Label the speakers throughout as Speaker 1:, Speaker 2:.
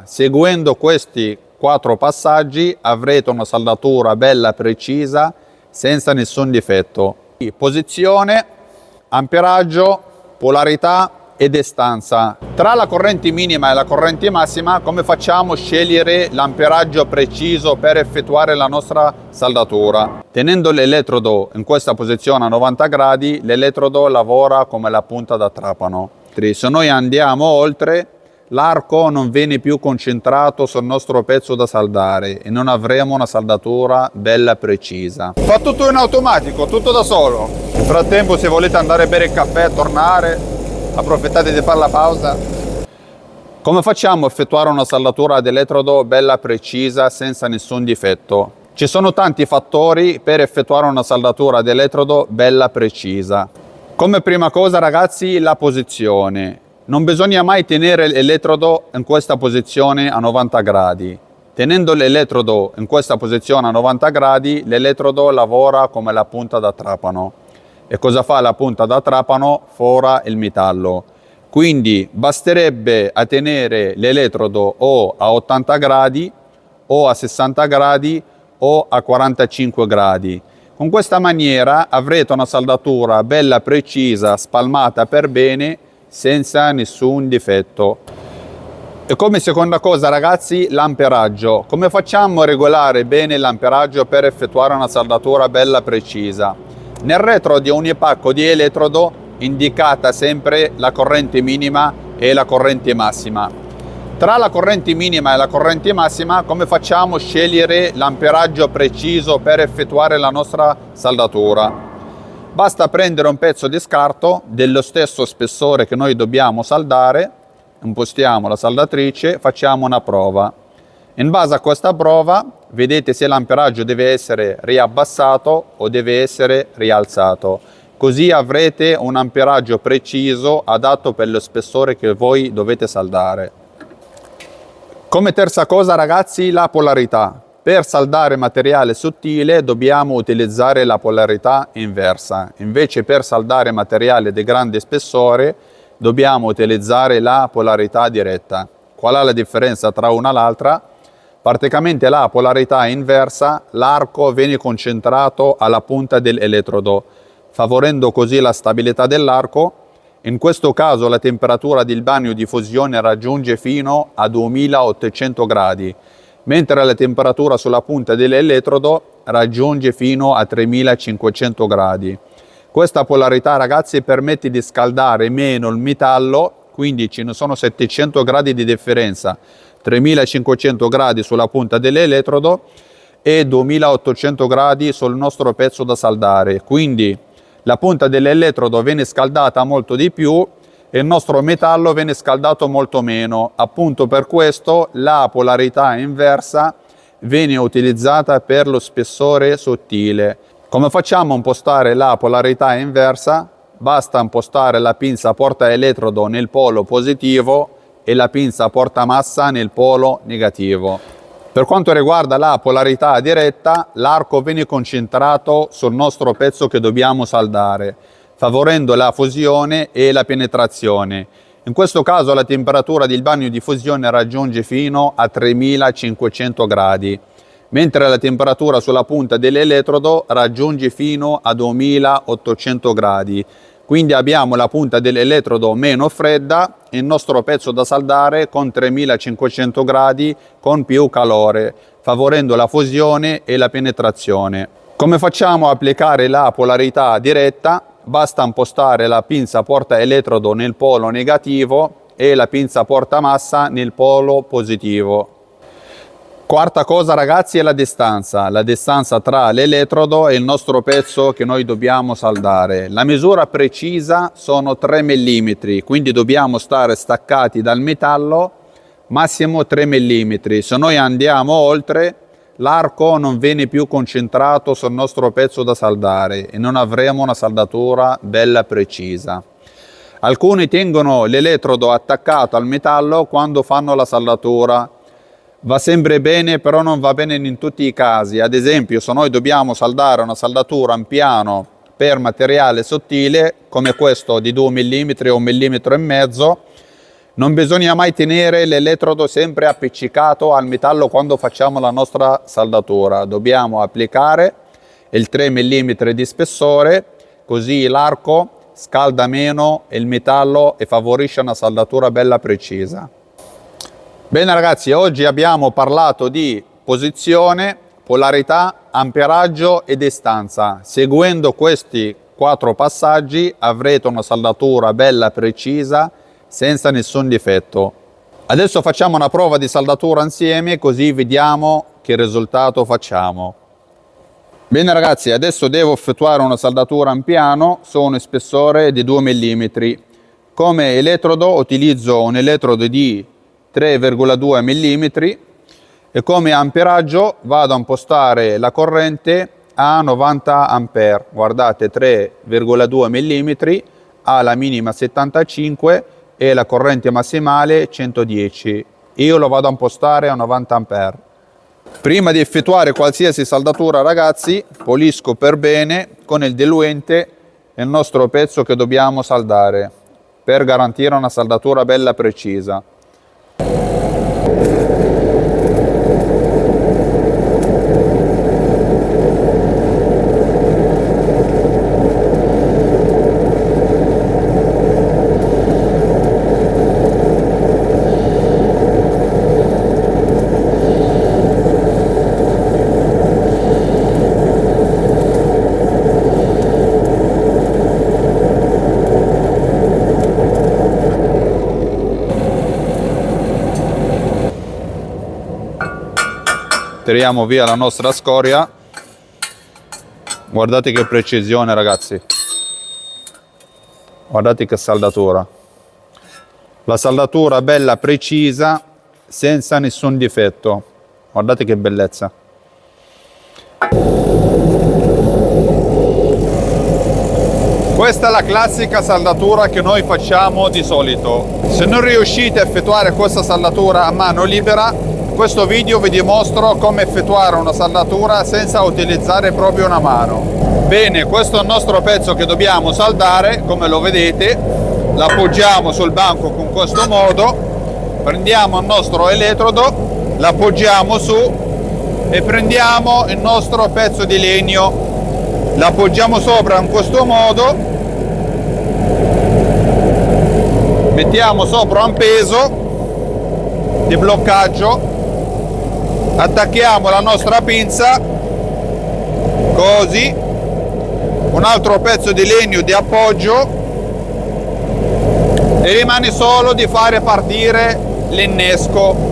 Speaker 1: Seguendo questi 4 passaggi avrete una saldatura bella precisa, senza nessun difetto. Posizione, amperaggio, polarità e distanza. Tra la corrente minima e la corrente massima, come facciamo a scegliere l'amperaggio preciso per effettuare la nostra saldatura? Tenendo l'elettrodo in questa posizione a 90 gradi, l'elettrodo lavora come la punta da trapano. Se noi andiamo oltre, l'arco non viene più concentrato sul nostro pezzo da saldare e non avremo una saldatura bella precisa. Fa tutto in automatico, tutto da solo. Nel frattempo, se volete andare a bere il caffè, tornare, approfittate di fare la pausa. Come facciamo a effettuare una saldatura ad elettrodo bella precisa senza nessun difetto? Ci sono tanti fattori per effettuare una saldatura ad elettrodo bella precisa. Come prima cosa, ragazzi, la posizione. Non bisogna mai tenere l'elettrodo in questa posizione a 90 gradi. Tenendo l'elettrodo in questa posizione a 90 gradi, l'elettrodo lavora come la punta da trapano. E cosa fa la punta da trapano? Fora il metallo. Quindi basterebbe a tenere l'elettrodo o a 80 gradi, o a 60 gradi, o a 45 gradi. Con questa maniera avrete una saldatura bella precisa, spalmata per bene, senza nessun difetto. E come seconda cosa, ragazzi, l'amperaggio. Come facciamo a regolare bene l'amperaggio per effettuare una saldatura bella precisa? Nel retro di ogni pacco di elettrodo indicata sempre la corrente minima e la corrente massima. Tra la corrente minima e la corrente massima, come facciamo a scegliere l'amperaggio preciso per effettuare la nostra saldatura? Basta prendere un pezzo di scarto dello stesso spessore che noi dobbiamo saldare, impostiamo la saldatrice, facciamo una prova. In base a questa prova vedete se l'amperaggio deve essere riabbassato o deve essere rialzato. Così avrete un amperaggio preciso adatto per lo spessore che voi dovete saldare. Come terza cosa, ragazzi, la polarità. Per saldare materiale sottile dobbiamo utilizzare la polarità inversa. Invece per saldare materiale di grande spessore dobbiamo utilizzare la polarità diretta. Qual è la differenza tra una e l'altra? Praticamente la polarità inversa, l'arco viene concentrato alla punta dell'elettrodo, favorendo così la stabilità dell'arco. In questo caso la temperatura del bagno di fusione raggiunge fino a 2800 gradi, mentre la temperatura sulla punta dell'elettrodo raggiunge fino a 3500 gradi. Questa polarità, ragazzi, permette di scaldare meno il metallo, quindi ce ne sono 700 gradi di differenza, 3500 gradi sulla punta dell'elettrodo e 2800 gradi sul nostro pezzo da saldare. Quindi la punta dell'elettrodo viene scaldata molto di più e il nostro metallo viene scaldato molto meno. Appunto per questo la polarità inversa viene utilizzata per lo spessore sottile. Come facciamo a impostare la polarità inversa? Basta impostare la pinza porta elettrodo nel polo positivo e la pinza porta massa nel polo negativo. Per quanto riguarda la polarità diretta, l'arco viene concentrato sul nostro pezzo che dobbiamo saldare, favorendo la fusione e la penetrazione. In questo caso la temperatura del bagno di fusione raggiunge fino a 3500 gradi, mentre la temperatura sulla punta dell'elettrodo raggiunge fino a 2800 gradi. Quindi abbiamo la punta dell'elettrodo meno fredda e il nostro pezzo da saldare con 3500 gradi con più calore, favorendo la fusione e la penetrazione. Come facciamo a applicare la polarità diretta? Basta impostare la pinza porta elettrodo nel polo negativo e la pinza porta massa nel polo positivo. Quarta cosa, ragazzi, è la distanza tra l'elettrodo e il nostro pezzo che noi dobbiamo saldare. La misura precisa sono 3 mm, quindi dobbiamo stare staccati dal metallo massimo 3 mm. Se noi andiamo oltre, l'arco non viene più concentrato sul nostro pezzo da saldare e non avremo una saldatura bella precisa. Alcuni tengono l'elettrodo attaccato al metallo quando fanno la saldatura. Va sempre bene, però non va bene in tutti i casi. Ad esempio, se noi dobbiamo saldare una saldatura in piano per materiale sottile, come questo di 2 mm o 1,5 mm, Non bisogna mai tenere l'elettrodo sempre appiccicato al metallo quando facciamo la nostra saldatura. Dobbiamo applicare il 3 mm di spessore, così l'arco scalda meno il metallo e favorisce una saldatura bella precisa. Bene ragazzi, oggi abbiamo parlato di posizione, polarità, amperaggio e distanza. Seguendo questi 4 passaggi avrete una saldatura bella precisa senza nessun difetto. Adesso facciamo una prova di saldatura insieme, così vediamo che risultato facciamo. Bene ragazzi, adesso devo effettuare una saldatura in piano su un spessore di 2 mm. Come elettrodo utilizzo un elettrodo di 3,2 mm e come amperaggio vado a impostare la corrente a 90 A. Guardate, 3,2 mm alla minima 75 e la corrente massimale 110. Io lo vado a impostare a 90 A. Prima di effettuare qualsiasi saldatura ragazzi, pulisco per bene con il diluente il nostro pezzo che dobbiamo saldare per garantire una saldatura bella precisa. Tiriamo via la nostra scoria. Guardate che precisione ragazzi, guardate che saldatura, la saldatura bella precisa senza nessun difetto, guardate che bellezza. Questa è la classica saldatura che noi facciamo di solito. Se non riuscite a effettuare questa saldatura a mano libera, in questo video vi dimostro come effettuare una saldatura senza utilizzare proprio una mano. Bene, questo è il nostro pezzo che dobbiamo saldare, come lo vedete. L'appoggiamo sul banco con questo modo, prendiamo il nostro elettrodo, l'appoggiamo su e prendiamo il nostro pezzo di legno, l'appoggiamo sopra in questo modo, mettiamo sopra un peso di bloccaggio, attacchiamo la nostra pinza così, un altro pezzo di legno di appoggio e rimane solo di fare partire l'innesco.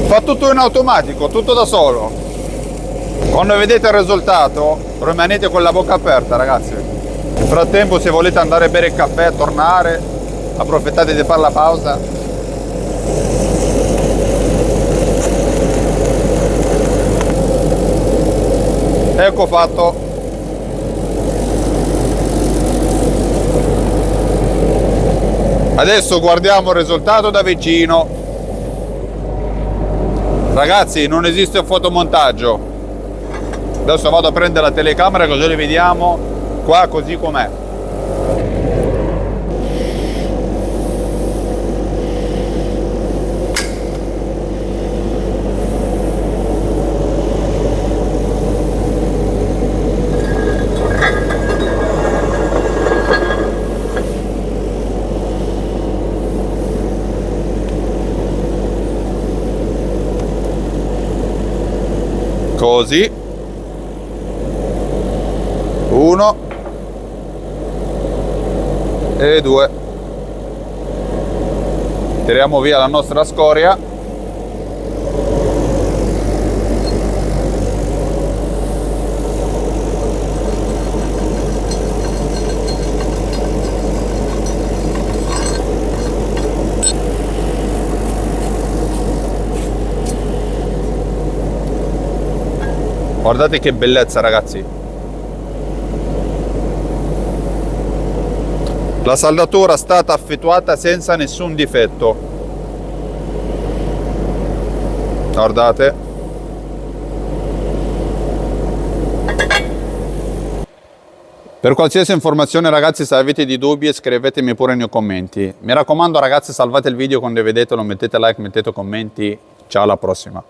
Speaker 1: Fa tutto in automatico, tutto da solo. Quando vedete il risultato rimanete con la bocca aperta ragazzi. Nel frattempo se volete andare a bere il caffè, tornare, approfittate di fare la pausa. Ecco fatto. Adesso guardiamo il risultato da vicino. Ragazzi, non esiste un fotomontaggio. Adesso vado a prendere la telecamera così li vediamo qua così com'è. Così, 1 e 2, tiriamo via la nostra scoria. Guardate che bellezza, ragazzi. La saldatura è stata effettuata senza nessun difetto. Guardate. Per qualsiasi informazione, ragazzi, se avete dei dubbi, scrivetemi pure nei commenti. Mi raccomando, ragazzi, salvate il video, condividetelo, mettete like, mettete commenti. Ciao, alla prossima.